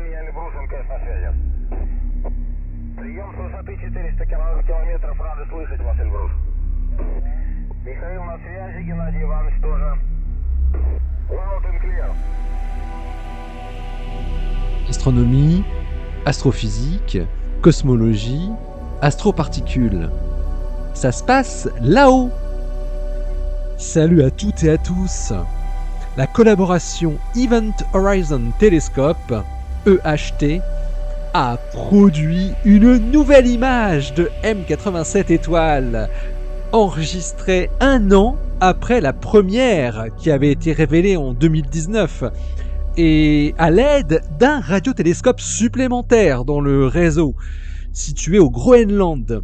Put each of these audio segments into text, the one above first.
Илья Эльбрусом, КС на связи. Прием с высоты 400 километров. Рады слышать вас, Эльбрус. Михаил на связи, Геннадий Иванович тоже. Loud and clear. Astronomie, astrophysique, cosmologie, astroparticules. Ça se passe là-haut. Salut à toutes et à tous. La collaboration Event Horizon Telescope, EHT, a produit une nouvelle image de M87 étoiles, enregistrée 1 an après la première qui avait été révélée en 2019, et à l'aide d'un radiotélescope supplémentaire dans le réseau, situé au Groenland.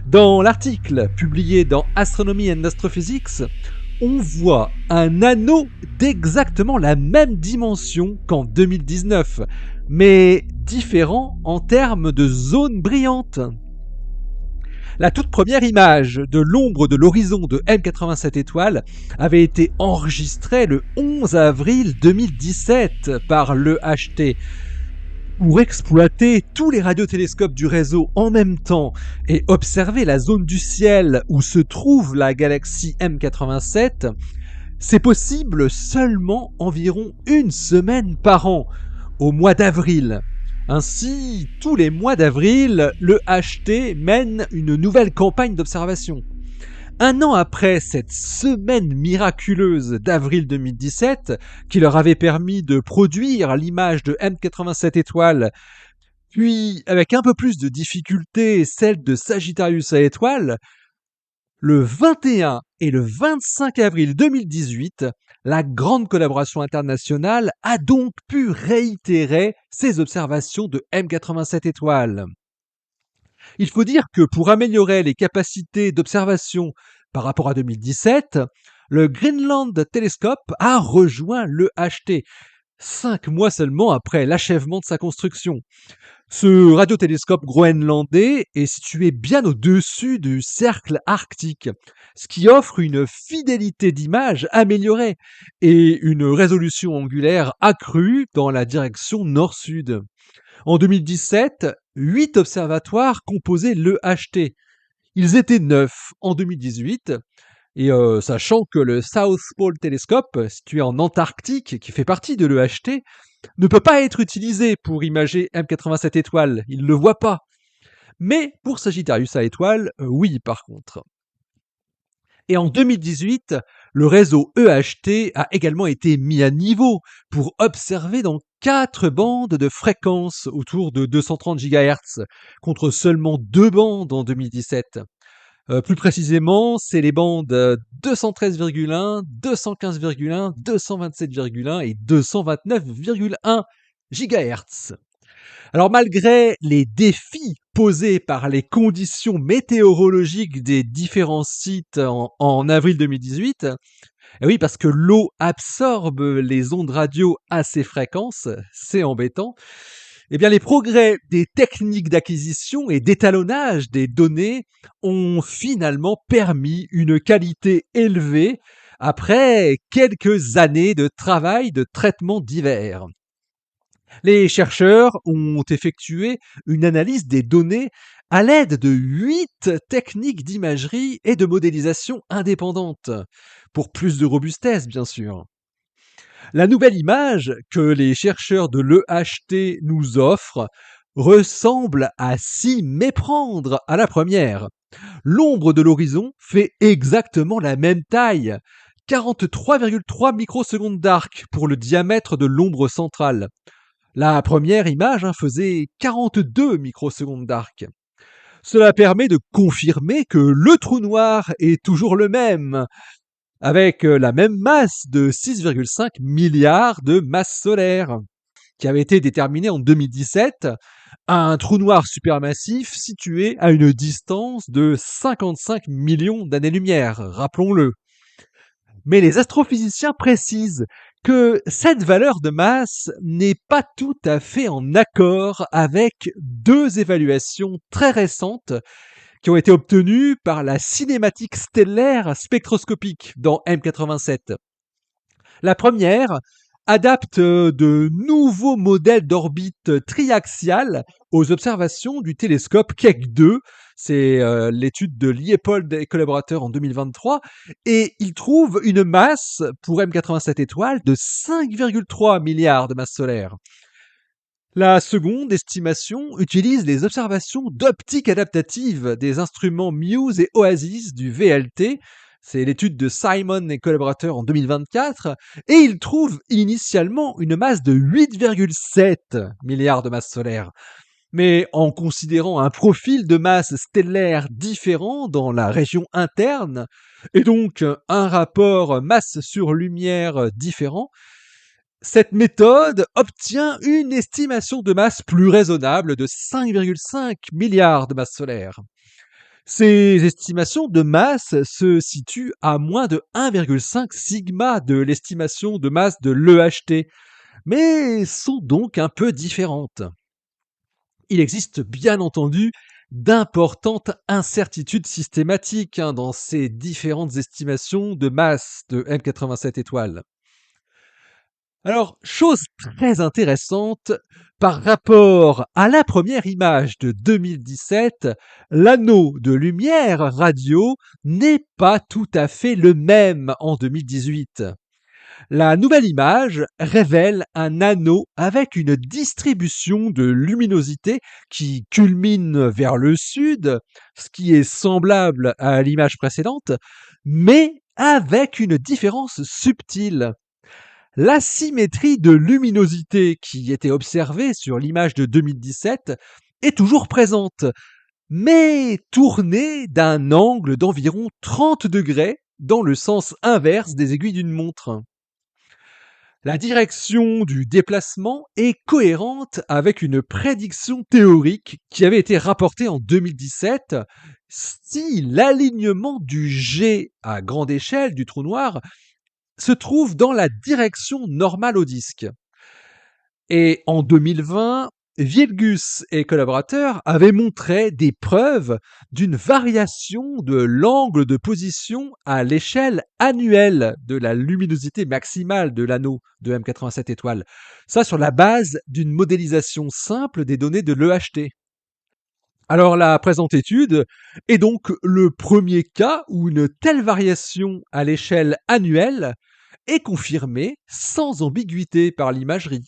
Dans l'article publié dans Astronomy and Astrophysics, on voit un anneau d'exactement la même dimension qu'en 2019, mais différent en termes de zone brillante. La toute première image de l'ombre de l'horizon de M87 étoiles avait été enregistrée le 11 avril 2017 par l'EHT. Pour exploiter tous les radiotélescopes du réseau en même temps et observer la zone du ciel où se trouve la galaxie M87, c'est possible seulement environ 1 semaine par an, au mois d'avril. Ainsi, tous les mois d'avril, le HT mène une nouvelle campagne d'observation. 1 an après cette semaine miraculeuse d'avril 2017, qui leur avait permis de produire l'image de M87 étoiles, puis avec un peu plus de difficulté celle de Sagittarius à étoiles, le 21 et le 25 avril 2018, la grande collaboration internationale a donc pu réitérer ses observations de M87 étoiles. Il faut dire que pour améliorer les capacités d'observation par rapport à 2017, le Greenland Telescope a rejoint le HT, 5 mois seulement après l'achèvement de sa construction. Ce radiotélescope groenlandais est situé bien au-dessus du cercle arctique, ce qui offre une fidélité d'image améliorée et une résolution angulaire accrue dans la direction nord-sud. En 2017, 8 observatoires composaient l'EHT. Ils étaient 9 en 2018, et sachant que le South Pole Telescope, situé en Antarctique, qui fait partie de l'EHT, ne peut pas être utilisé pour imager M87 étoiles, il ne le voit pas. Mais pour Sagittarius à étoiles, oui par contre. Et en 2018, le réseau EHT a également été mis à niveau pour observer dans 4 bandes de fréquences autour de 230 GHz, contre seulement 2 bandes en 2017. Plus précisément, c'est les bandes 213,1, 215,1, 227,1 et 229,1 GHz. Alors malgré les défis posés par les conditions météorologiques des différents sites en avril 2018, et oui, parce que l'eau absorbe les ondes radio à ces fréquences, c'est embêtant, eh bien les progrès des techniques d'acquisition et d'étalonnage des données ont finalement permis une qualité élevée après quelques années de travail de traitement divers. Les chercheurs ont effectué une analyse des données à l'aide de 8 techniques d'imagerie et de modélisation indépendantes, pour plus de robustesse bien sûr. La nouvelle image que les chercheurs de l'EHT nous offrent ressemble à s'y méprendre à la première. L'ombre de l'horizon fait exactement la même taille, 43,3 microsecondes d'arc pour le diamètre de l'ombre centrale. La première image faisait 42 microsecondes d'arc. Cela permet de confirmer que le trou noir est toujours le même, avec la même masse de 6,5 milliards de masse solaire, qui avait été déterminée en 2017, un trou noir supermassif situé à une distance de 55 millions d'années-lumière, rappelons-le. Mais les astrophysiciens précisent que cette valeur de masse n'est pas tout à fait en accord avec 2 évaluations très récentes qui ont été obtenues par la cinématique stellaire spectroscopique dans M87. La première adapte de nouveaux modèles d'orbite triaxiale aux observations du télescope Keck 2. C'est l'étude de Leopold et collaborateurs en 2023. Et il trouve une masse pour M87 étoiles de 5,3 milliards de masses solaires. La seconde estimation utilise les observations d'optique adaptative des instruments Muse et Oasis du VLT. C'est l'étude de Simon et collaborateurs en 2024. Et ils trouvent initialement une masse de 8,7 milliards de masses solaires. Mais en considérant un profil de masse stellaire différent dans la région interne, et donc un rapport masse sur lumière différent, cette méthode obtient une estimation de masse plus raisonnable de 5,5 milliards de masses solaires. Ces estimations de masse se situent à moins de 1,5 sigma de l'estimation de masse de l'EHT, mais sont donc un peu différentes. Il existe bien entendu d'importantes incertitudes systématiques dans ces différentes estimations de masse de M87 étoiles. Alors, chose très intéressante, par rapport à la première image de 2017, l'anneau de lumière radio n'est pas tout à fait le même en 2018. La nouvelle image révèle un anneau avec une distribution de luminosité qui culmine vers le sud, ce qui est semblable à l'image précédente, mais avec une différence subtile. L'asymétrie de luminosité qui était observée sur l'image de 2017 est toujours présente, mais tournée d'un angle d'environ 30 degrés dans le sens inverse des aiguilles d'une montre. La direction du déplacement est cohérente avec une prédiction théorique qui avait été rapportée en 2017 si l'alignement du G à grande échelle du trou noir se trouve dans la direction normale au disque. Et en 2020, Villegas et collaborateurs avaient montré des preuves d'une variation de l'angle de position à l'échelle annuelle de la luminosité maximale de l'anneau de M87 étoiles. Ça sur la base d'une modélisation simple des données de l'EHT. Alors la présente étude est donc le premier cas où une telle variation à l'échelle annuelle est confirmée sans ambiguïté par l'imagerie.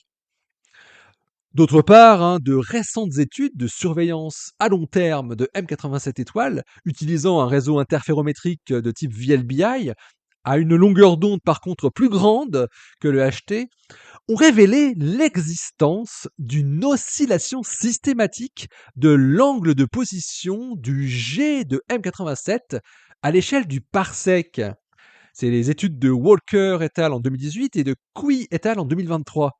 D'autre part, de récentes études de surveillance à long terme de M87 étoiles, utilisant un réseau interférométrique de type VLBI, à une longueur d'onde par contre plus grande que le HT, ont révélé l'existence d'une oscillation systématique de l'angle de position du G de M87 à l'échelle du parsec. C'est les études de Walker et al. En 2018 et de Cui et al. En 2023.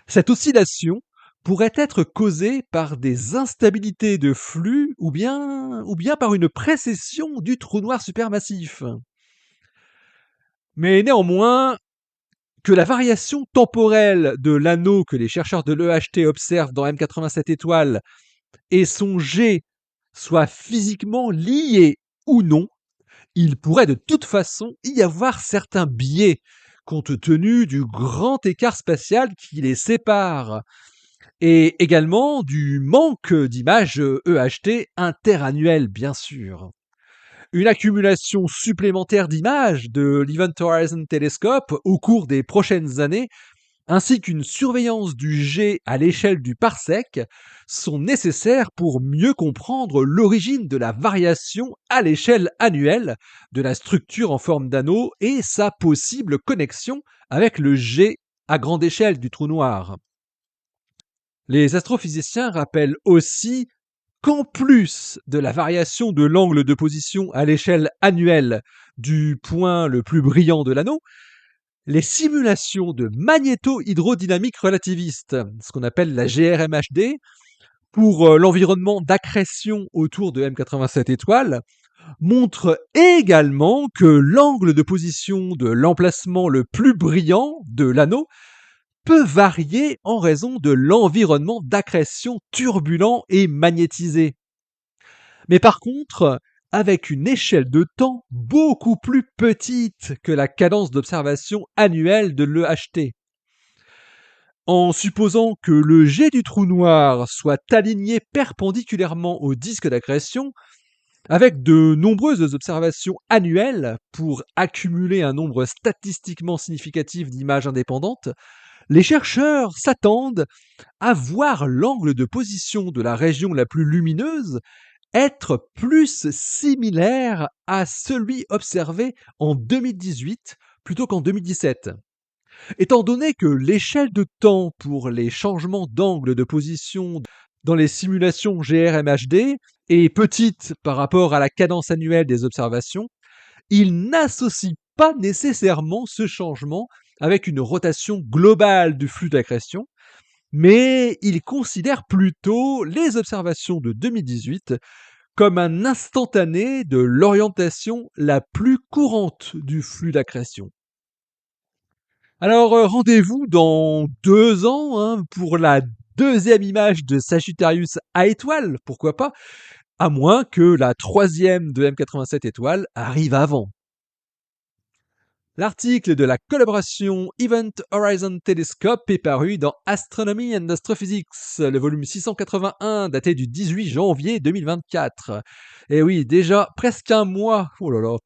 Cette oscillation pourrait être causée par des instabilités de flux ou bien par une précession du trou noir supermassif. Mais néanmoins, que la variation temporelle de l'anneau que les chercheurs de l'EHT observent dans M87 étoiles et son G soient physiquement liés ou non, il pourrait de toute façon y avoir certains biais compte tenu du grand écart spatial qui les sépare et également du manque d'images EHT interannuelles, bien sûr. Une accumulation supplémentaire d'images de l'Event Horizon Telescope au cours des prochaines années, ainsi qu'une surveillance du G à l'échelle du parsec, sont nécessaires pour mieux comprendre l'origine de la variation à l'échelle annuelle de la structure en forme d'anneau et sa possible connexion avec le G à grande échelle du trou noir. Les astrophysiciens rappellent aussi qu'en plus de la variation de l'angle de position à l'échelle annuelle du point le plus brillant de l'anneau, les simulations de magnéto-hydrodynamique relativiste, ce qu'on appelle la GRMHD, pour l'environnement d'accrétion autour de M87 étoiles, montrent également que l'angle de position de l'emplacement le plus brillant de l'anneau peut varier en raison de l'environnement d'accrétion turbulent et magnétisé. Mais par contre, avec une échelle de temps beaucoup plus petite que la cadence d'observation annuelle de l'EHT. En supposant que le jet du trou noir soit aligné perpendiculairement au disque d'accrétion, avec de nombreuses observations annuelles pour accumuler un nombre statistiquement significatif d'images indépendantes, les chercheurs s'attendent à voir l'angle de position de la région la plus lumineuse être plus similaire à celui observé en 2018 plutôt qu'en 2017. Étant donné que l'échelle de temps pour les changements d'angle de position dans les simulations GRMHD est petite par rapport à la cadence annuelle des observations, il n'associe pas nécessairement ce changement avec une rotation globale du flux d'accrétion, mais il considère plutôt les observations de 2018 comme un instantané de l'orientation la plus courante du flux d'accrétion. Alors, rendez-vous dans 2 ans pour la deuxième image de Sagittarius à étoile, pourquoi pas, à moins que la troisième de M87 étoile arrive avant. L'article de la collaboration Event Horizon Telescope est paru dans Astronomy and Astrophysics, le volume 681, daté du 18 janvier 2024. Et oui, déjà presque un mois. Oh là là.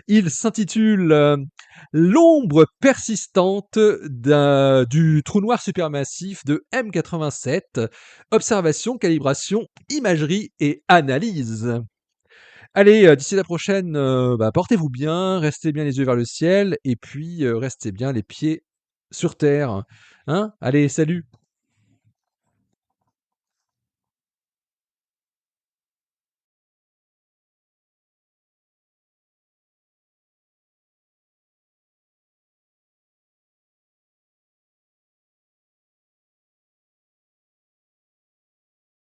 Il s'intitule L'ombre persistante du trou noir supermassif de M87, observation, calibration, imagerie et analyse. Allez, d'ici la prochaine, portez-vous bien, restez bien les yeux vers le ciel et puis restez bien les pieds sur terre. Hein? Allez, salut!